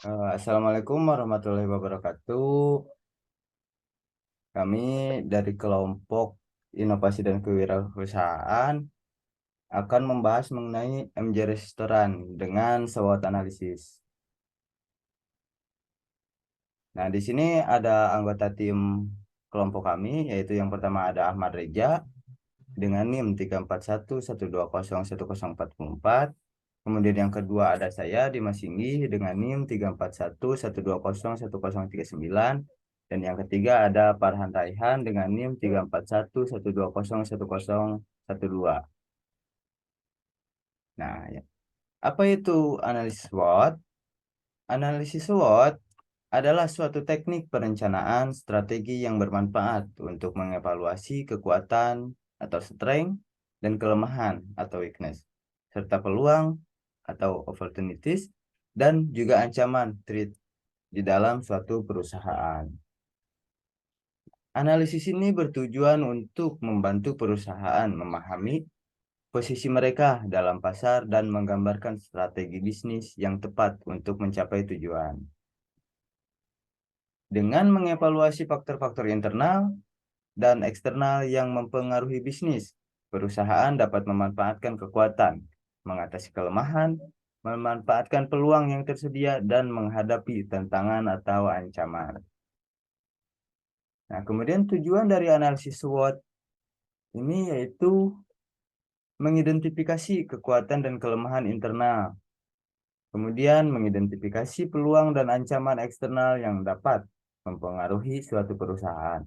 Assalamualaikum warahmatullahi wabarakatuh. Kami dari kelompok inovasi dan kewirausahaan akan membahas mengenai MJ Restoran dengan SWOT analisis. Nah, di sini ada anggota tim kelompok kami, yaitu yang pertama ada Ahmad Reja dengan NIM 341120104. Kemudian yang kedua ada saya Dimas Singgi dengan NIM 34112011039. Dan yang ketiga ada Farhan Raihan dengan NIM 34112011012. Nah, ya. Apa itu analisis SWOT? Analisis SWOT adalah suatu teknik perencanaan strategi yang bermanfaat untuk mengevaluasi kekuatan atau strength dan kelemahan atau weakness, serta peluang atau opportunities dan juga ancaman threat di dalam suatu perusahaan. Analisis ini bertujuan untuk membantu perusahaan memahami posisi mereka dalam pasar dan menggambarkan strategi bisnis yang tepat untuk mencapai tujuan. Dengan mengevaluasi faktor-faktor internal dan eksternal yang mempengaruhi bisnis, perusahaan dapat memanfaatkan kekuatan, mengatasi kelemahan, memanfaatkan peluang yang tersedia, dan menghadapi tantangan atau ancaman. Nah, kemudian tujuan dari analisis SWOT ini yaitu mengidentifikasi kekuatan dan kelemahan internal, kemudian mengidentifikasi peluang dan ancaman eksternal yang dapat mempengaruhi suatu perusahaan,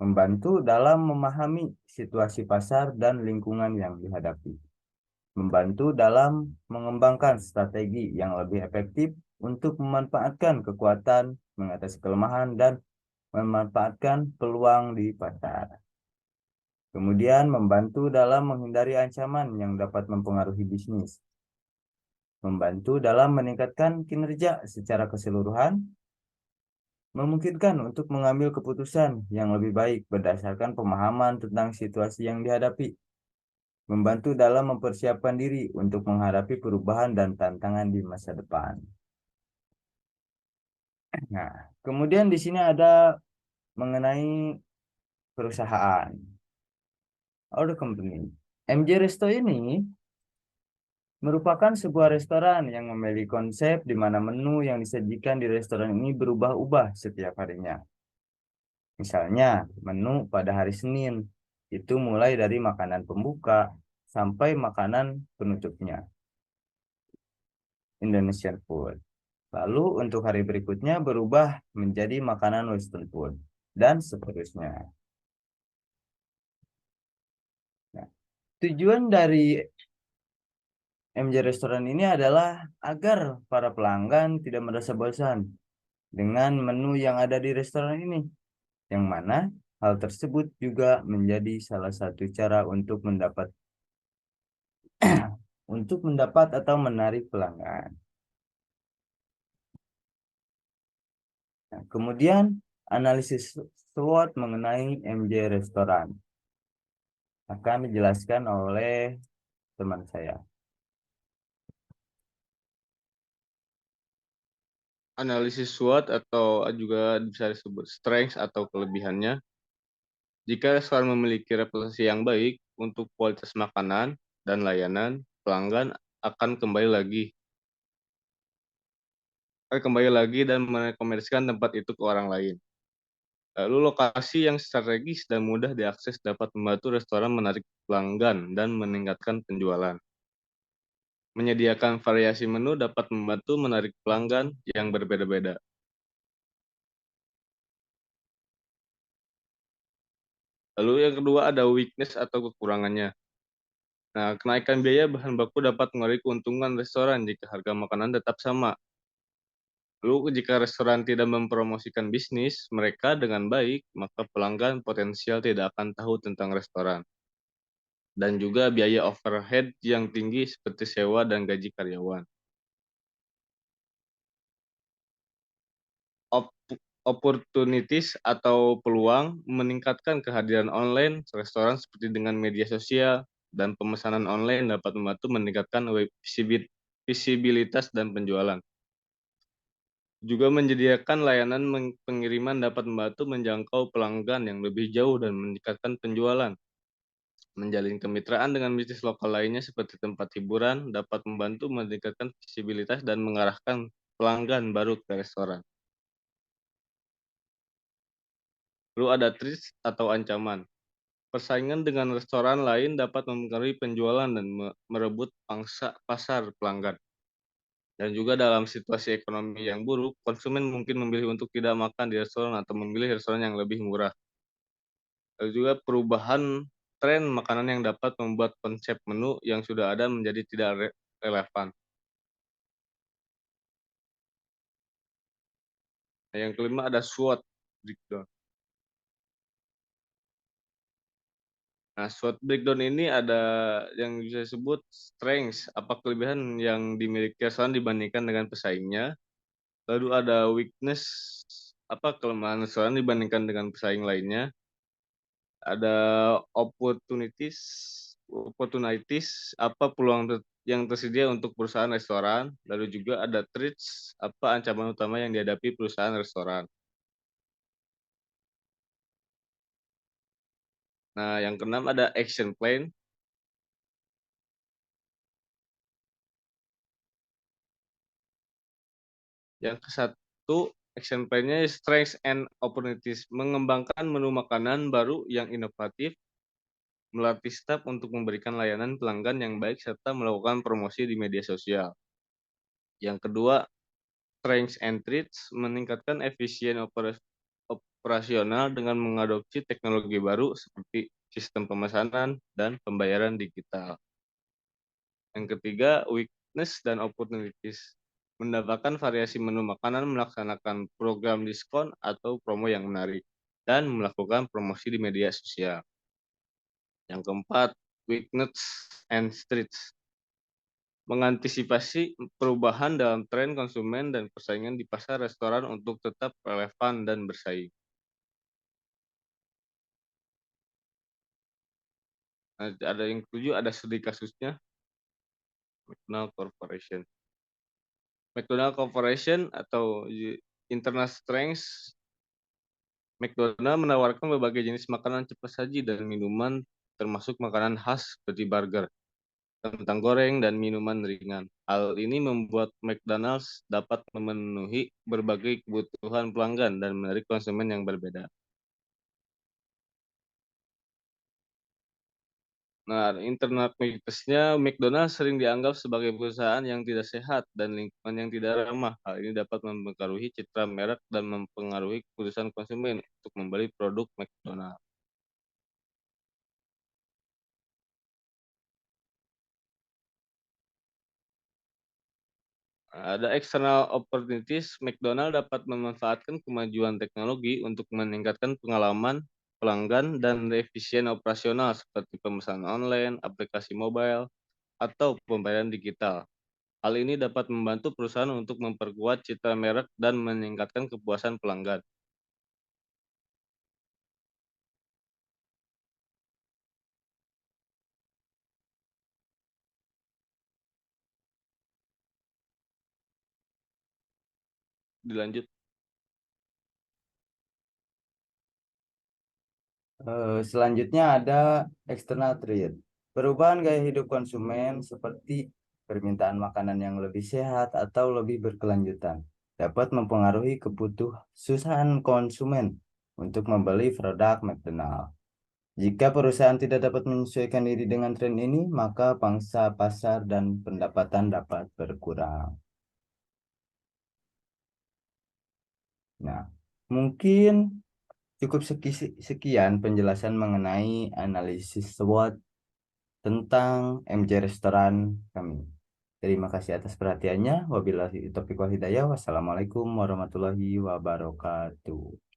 membantu dalam memahami situasi pasar dan lingkungan yang dihadapi, membantu dalam mengembangkan strategi yang lebih efektif untuk memanfaatkan kekuatan, mengatasi kelemahan, dan memanfaatkan peluang di pasar. Kemudian membantu dalam menghindari ancaman yang dapat mempengaruhi bisnis, membantu dalam meningkatkan kinerja secara keseluruhan, memungkinkan untuk mengambil keputusan yang lebih baik berdasarkan pemahaman tentang situasi yang dihadapi, membantu dalam mempersiapkan diri untuk menghadapi perubahan dan tantangan di masa depan. Nah, kemudian di sini ada mengenai perusahaan, our company. MJ Resto ini merupakan sebuah restoran yang memiliki konsep di mana menu yang disajikan di restoran ini berubah-ubah setiap harinya. Misalnya, menu pada hari Senin itu mulai dari makanan pembuka sampai makanan penutupnya, Indonesian food. Lalu untuk hari berikutnya berubah menjadi makanan Western food dan seterusnya. Nah, tujuan dari MJ Restoran ini adalah agar para pelanggan tidak merasa bosan dengan menu yang ada di restoran ini, yang mana hal tersebut juga menjadi salah satu cara untuk mendapat atau menarik pelanggan. Nah, kemudian analisis SWOT mengenai MJ Restoran akan dijelaskan oleh teman saya. Analisis SWOT atau juga bisa disebut strengths atau kelebihannya. Jika restoran memiliki reputasi yang baik untuk kualitas makanan dan layanan, pelanggan akan kembali lagi dan merekomendasikan tempat itu ke orang lain. Lalu lokasi yang strategis dan mudah diakses dapat membantu restoran menarik pelanggan dan meningkatkan penjualan. Menyediakan variasi menu dapat membantu menarik pelanggan yang berbeda-beda. Lalu yang kedua ada weakness atau kekurangannya. Nah, kenaikan biaya bahan baku dapat mengaruhi keuntungan restoran jika harga makanan tetap sama. Lalu, jika restoran tidak mempromosikan bisnis mereka dengan baik, maka pelanggan potensial tidak akan tahu tentang restoran. Dan juga biaya overhead yang tinggi seperti sewa dan gaji karyawan. Opportunities atau peluang meningkatkan kehadiran online restoran seperti dengan media sosial dan pemesanan online dapat membantu meningkatkan visibilitas dan penjualan. Juga menyediakan layanan pengiriman dapat membantu menjangkau pelanggan yang lebih jauh dan meningkatkan penjualan. Menjalin kemitraan dengan bisnis lokal lainnya seperti tempat hiburan dapat membantu meningkatkan visibilitas dan mengarahkan pelanggan baru ke restoran. Lalu ada tris atau ancaman. Persaingan dengan restoran lain dapat mempengaruhi penjualan dan merebut pangsa pasar pelanggan. Dan juga dalam situasi ekonomi yang buruk, konsumen mungkin memilih untuk tidak makan di restoran atau memilih restoran yang lebih murah. Lalu juga perubahan tren makanan yang dapat membuat konsep menu yang sudah ada menjadi tidak relevan. Nah, yang kelima ada SWOT breakdown. Nah, SWOT breakdown ini ada yang bisa disebut strengths, apa kelebihan yang dimiliki restoran dibandingkan dengan pesaingnya. Lalu ada weakness, apa kelemahan restoran dibandingkan dengan pesaing lainnya. Ada opportunities, opportunities apa peluang yang tersedia untuk perusahaan restoran. Lalu juga ada threats, apa ancaman utama yang dihadapi perusahaan restoran. Nah, yang keenam ada action plan. Yang ke-1, action plan-nya strengths and opportunities, mengembangkan menu makanan baru yang inovatif, melatih staf untuk memberikan layanan pelanggan yang baik serta melakukan promosi di media sosial. Yang kedua, strengths and threats, meningkatkan efisien operasional dengan mengadopsi teknologi baru seperti sistem pemesanan dan pembayaran digital. Yang ketiga, weakness dan opportunities, mendapatkan variasi menu makanan, melaksanakan program diskon atau promo yang menarik, dan melakukan promosi di media sosial. Yang keempat, weakness and streets, mengantisipasi perubahan dalam tren konsumen dan persaingan di pasar restoran untuk tetap relevan dan bersaing. Nah, ada yang ketujuh, ada studi kasusnya McDonald Corporation. McDonald Corporation atau Internal Strengths. McDonald menawarkan berbagai jenis makanan cepat saji dan minuman, termasuk makanan khas seperti burger, kentang goreng, dan minuman ringan. Hal ini membuat McDonald's dapat memenuhi berbagai kebutuhan pelanggan dan menarik konsumen yang berbeda. Nah, internet mitosnya, McDonald's sering dianggap sebagai perusahaan yang tidak sehat dan lingkungan yang tidak ramah. Hal ini dapat mempengaruhi citra merek dan mempengaruhi keputusan konsumen untuk membeli produk McDonald's. Ada external opportunities, McDonald dapat memanfaatkan kemajuan teknologi untuk meningkatkan pengalaman pelanggan dan efisien operasional seperti pemesanan online, aplikasi mobile, atau pembayaran digital. Hal ini dapat membantu perusahaan untuk memperkuat citra merek dan meningkatkan kepuasan pelanggan. Dilanjut. Selanjutnya ada external threat. Perubahan gaya hidup konsumen seperti permintaan makanan yang lebih sehat atau lebih berkelanjutan dapat mempengaruhi keputusan konsumen untuk membeli produk McDonald. Jika perusahaan tidak dapat menyesuaikan diri dengan tren ini, maka pangsa pasar dan pendapatan dapat berkurang. Nah, mungkin cukup sekian penjelasan mengenai analisis SWOT tentang MJ Restoran kami. Terima kasih atas perhatiannya. Wabillahi taufiq wal hidayah. Wassalamualaikum warahmatullahi wabarakatuh.